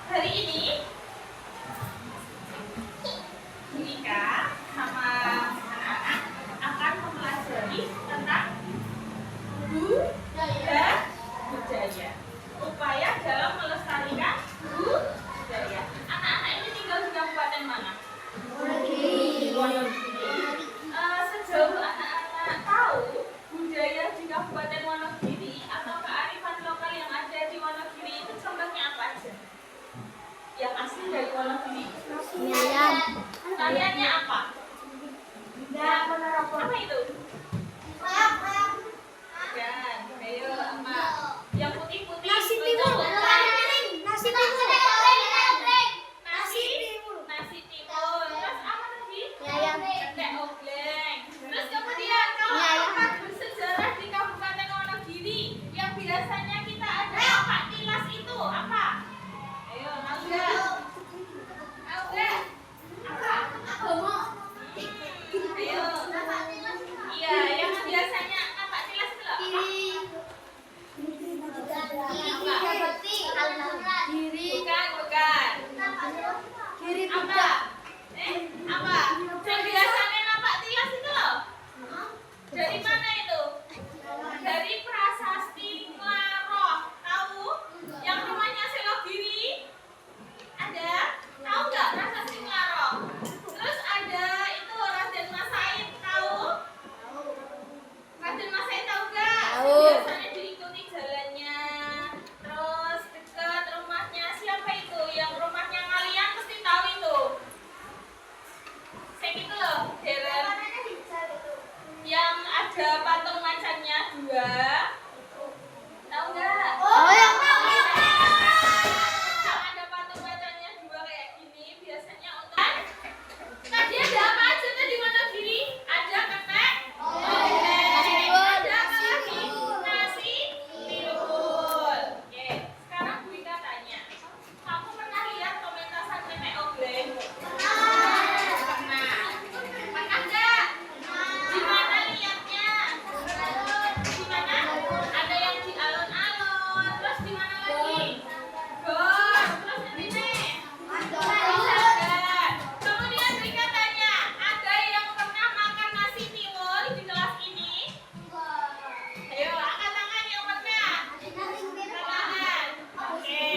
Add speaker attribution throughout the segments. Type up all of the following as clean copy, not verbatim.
Speaker 1: Hari ini Nika sama anak-anak akan mempelajari tentang budaya, upaya dalam melestarikan budaya. Anak-anak ini tinggal di kabupaten mana? Wonogiri. Sejauh anak-anak tahu budaya di Kabupaten Wonogiri atau kearifan lokal yang ada di Wonogiri itu contohnya apa aja? Yang asli dari Wonogiri? Tariannya apa? Apa itu? Bukan. Ayo, apa? Yang putih-putih.
Speaker 2: Nasi tiwul. Nasi tiwul.
Speaker 1: Nasi tiwul. Terus apa tadi?
Speaker 2: Ayam.
Speaker 1: Ketek obleng. Terus kemudian kalau akan bersejarah di Kabupaten Wonogiri yang biasanya kita ada Pak Tilas itu apa? Ayo, tahu nggak? Tahu nggak? Apa? Ayo. Iya, yang biasanya Pak Tilas itu loh. Bukan. Apa? Apa? Yang biasanya nampak tilas itu loh. Dari mana itu? Dari Prasasti Nglaroh. Tahu? Yang rumahnya Selogiri? Ada? Tahu nggak Prasasti Nglaroh? Terus ada itu Raden Mas Said. Tahu? Raden Mas Said tahu nggak?
Speaker 2: Tahu.
Speaker 1: Biasanya diikuti jalannya. Terus dekat rumahnya siapa itu? Yang rumahnya kalian mesti tahu itu. Kayak gitu loh, Deren. Yang ada patung macannya 2. Tahu nggak?
Speaker 2: Yang tahu.
Speaker 1: Yang ada patung macannya 2 kayak gini biasanya untuk tadi ada apa aja tadi Wonogiri? Ada ketek obleng.
Speaker 2: Nasi tiwul.
Speaker 1: Ada apa lagi? Nasi tiwul. Oke, sekarang Bu Ika tanya, kamu pernah lihat pementasan ketek obleng? Pernah. Pernah nggak? Di mana lihatnya? Di mana? Ada yang di alun-alun. Terus di mana lagi? Gor. Terus di sini? Ada. Kemudian Rika tanya, ada yang pernah makan nasi tiwul di kelas ini? Ayo, angkat tangan yang pernah. Angkat tangan. Oke.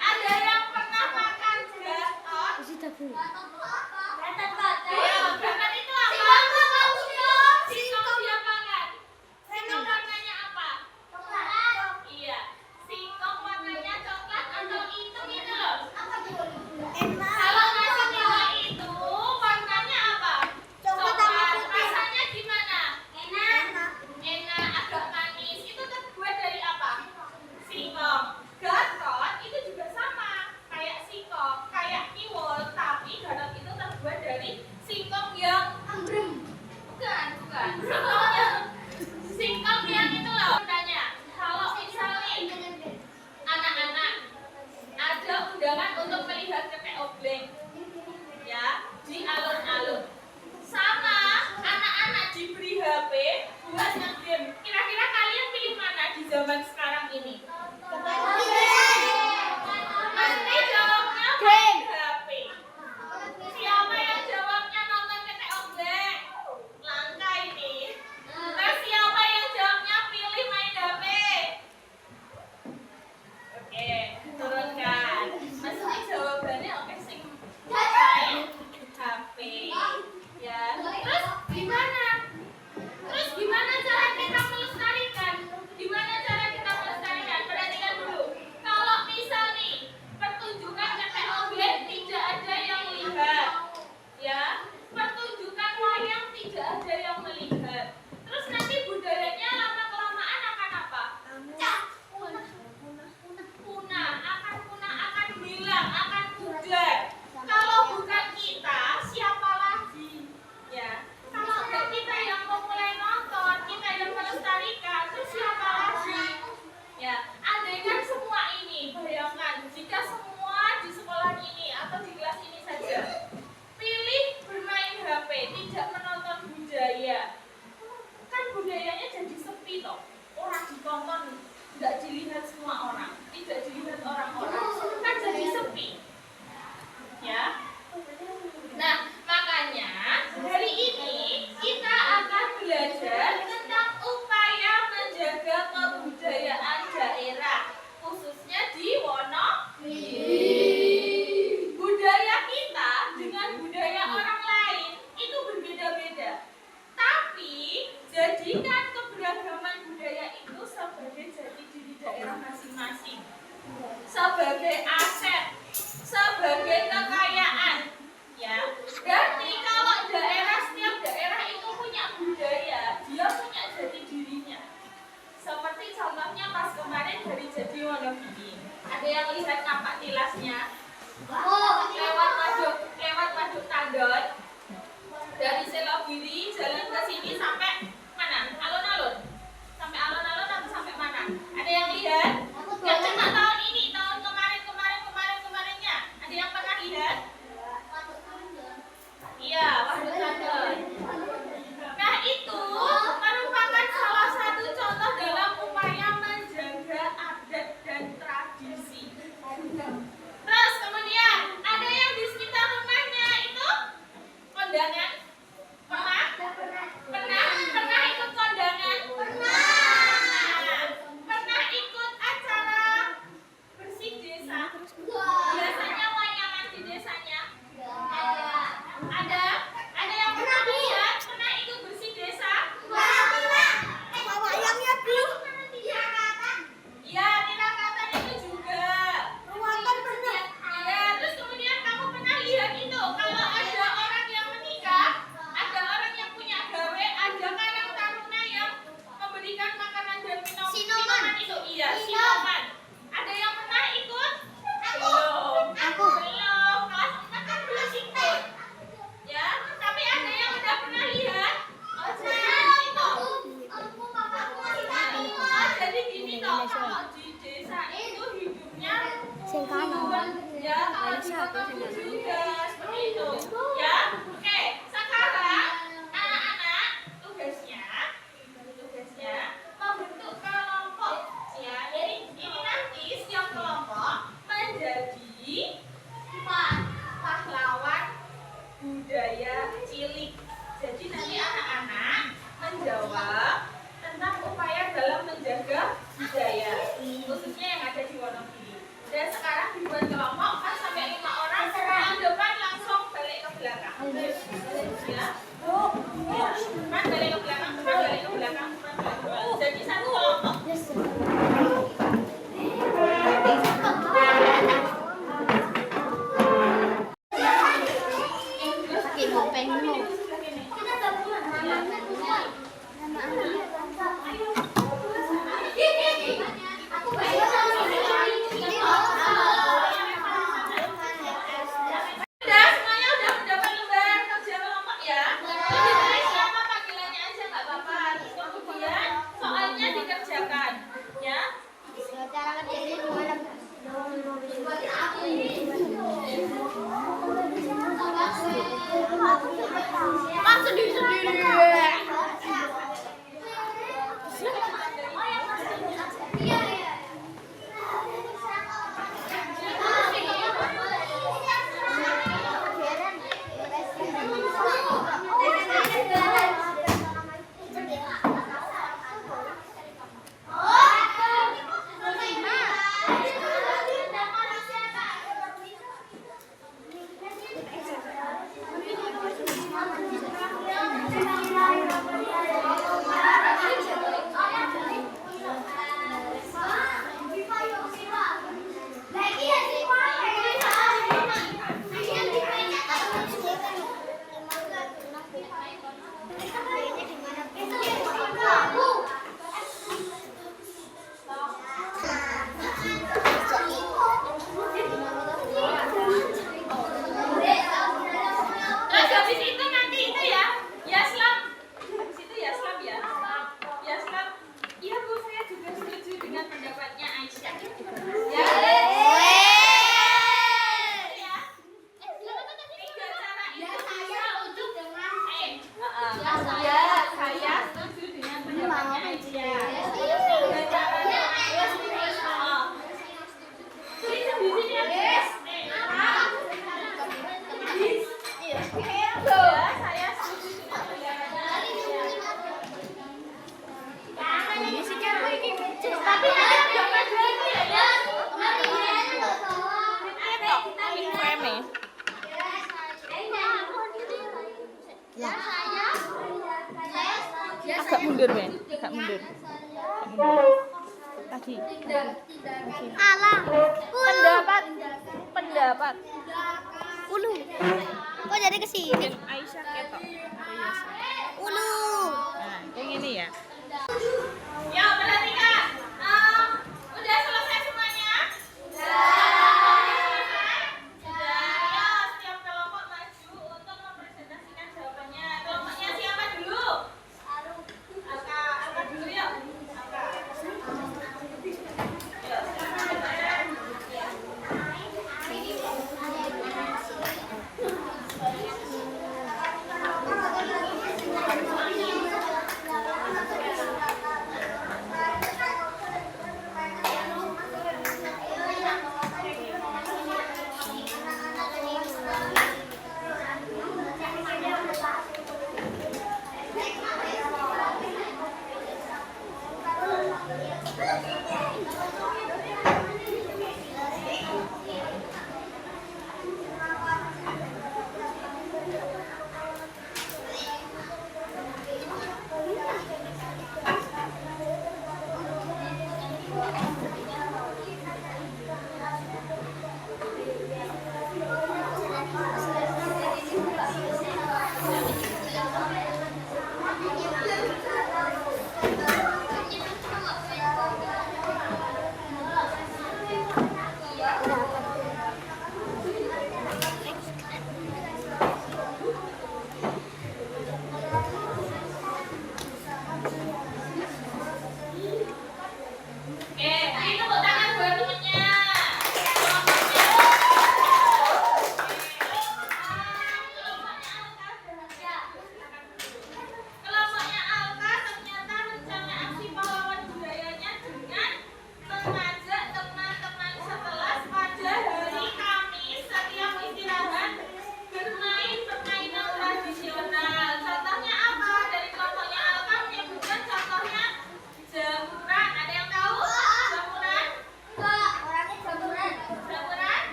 Speaker 1: Ada yang pernah makan gatot? Ayo, gatot itu apa? Singkong dia makan. Singkong warnanya apa? Iya. Singkong warnanya coklat atau hitam itu loh. Kalau nasi tiwul itu warnanya apa? Coklat. Rasanya gimana? Enak, agak manis. Itu terbuat dari apa? Singkong. Gatot itu juga sama, kayak singkong, kayak tiwul, tapi gatot itu terbuat dari singkong yang bukan. Singkong yang itu loh. Tanya, kalau misalnya anak-anak ada undangan untuk melihat ketek obleng ya di alun-alun sama anak-anak diberi HP buat nge-game, kira-kira kalian pilih mana di zaman sekarang ini? Pasti jawabnya main HP. Siapa yang jawabnya nonton ketek obleng? Langka ini. Terus siapa yang jawabnya pilih main HP? Oke, turunkan. Masukin jawabannya oke sing. Main HP. Ya. Terus gimana? Caranya Jadikan keberagaman budaya itu sebagai jati diri daerah masing-masing, sebagai aset, sebagai kekayaan, ya. Berarti kalau setiap daerah itu punya budaya, dia punya jati dirinya. Seperti contohnya pas kemarin dari Jadi Wonogiri. Ada yang lihat kapak tilasnya? Lewat Waduk Tandon. Dari Selogiri jalan ke sini sampai mana? Alun-alun. Sampai alun-alun atau sampai mana? Ada yang lihat? Yang cuma tahun ini, tahun kemarinnya. Ada yang pernah lihat? Iya, Waduk Tandon. Nah, itu merupakan salah satu contoh dalam upaya menjaga adat dan tradisi. Terus kemudian ada yang di sekitar rumahnya itu kondangan. Pernah ikut kondangan? Pernah ikut acara bersih desa? Biasanya wayangan di desanya? Ada yang pernah lihat? Pernah ikut bersih desa?
Speaker 2: Wayangnya belum.
Speaker 1: Iya, tirakatan itu juga.
Speaker 2: Ruangan pernah.
Speaker 1: Iya, terus kemudian kamu pernah lihat itu kalau ada orang yang menikah, ada orang yang punya gawe, ada karang taruna yang memberikan makanan dan minuman itu. Iya, sinoman. Ada yang pernah ikut? Belum.
Speaker 2: Aku.
Speaker 1: Belum. Kelas 4 kan belum ikut. Ya, tapi ada yang udah pernah lihat? Itu. Jadi gini toh, kalau di desa itu hidupnya ya kalau di kota pun juga seperti itu. Ya, oke. Sekarang anak-anak tugasnya membentuk kelompok. Ya, jadi ini nanti setiap kelompok menjadi pahlawan budaya cilik. Jadi nanti anak-anak menjawab tentang upaya dalam menjaga budaya, khususnya yang ada di Wonogiri. Dan sekarang dibuat kelompok 4 sampai 5 orang, yang depan langsung balik ke belakang. Ya. Depan balik ke belakang, depan balik ke belakang, depan balik ke belakang. Jadi satu kelompok. Udah, semuanya udah mendapat lembar kerja kelompok ya. Jadi tulis nama panggilannya aja nggak apa-apa. Terus kemudian soalnya dikerjakan, ya.
Speaker 2: Cara kerjanya gimana? Sendiri.
Speaker 3: Agak mundur, men. Agak mundur. Lagi.
Speaker 2: Alah.
Speaker 3: Pendapat. Pendapat.
Speaker 2: Ulu. Kok jadi ke sini?
Speaker 3: Aisyah ketok.
Speaker 2: Ulu.
Speaker 3: Nah, yang ini ya.
Speaker 1: Ya, perhatikan. Udah selesai semuanya? Sudah. Sudah. Ya, setiap kelompok maju untuk mempresentasikan jawabannya. Kelompoknya siapa dulu? Alka dulu yuk. Alka. Yuk.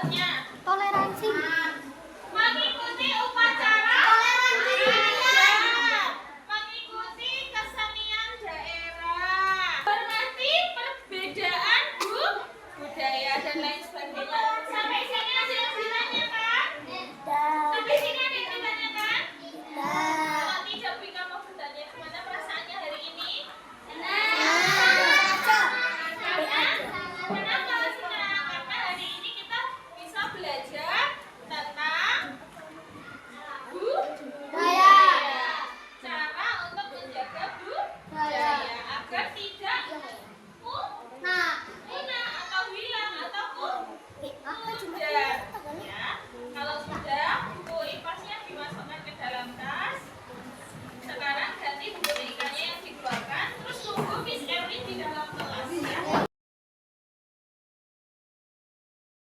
Speaker 1: Berikutnya.
Speaker 2: Toleransi.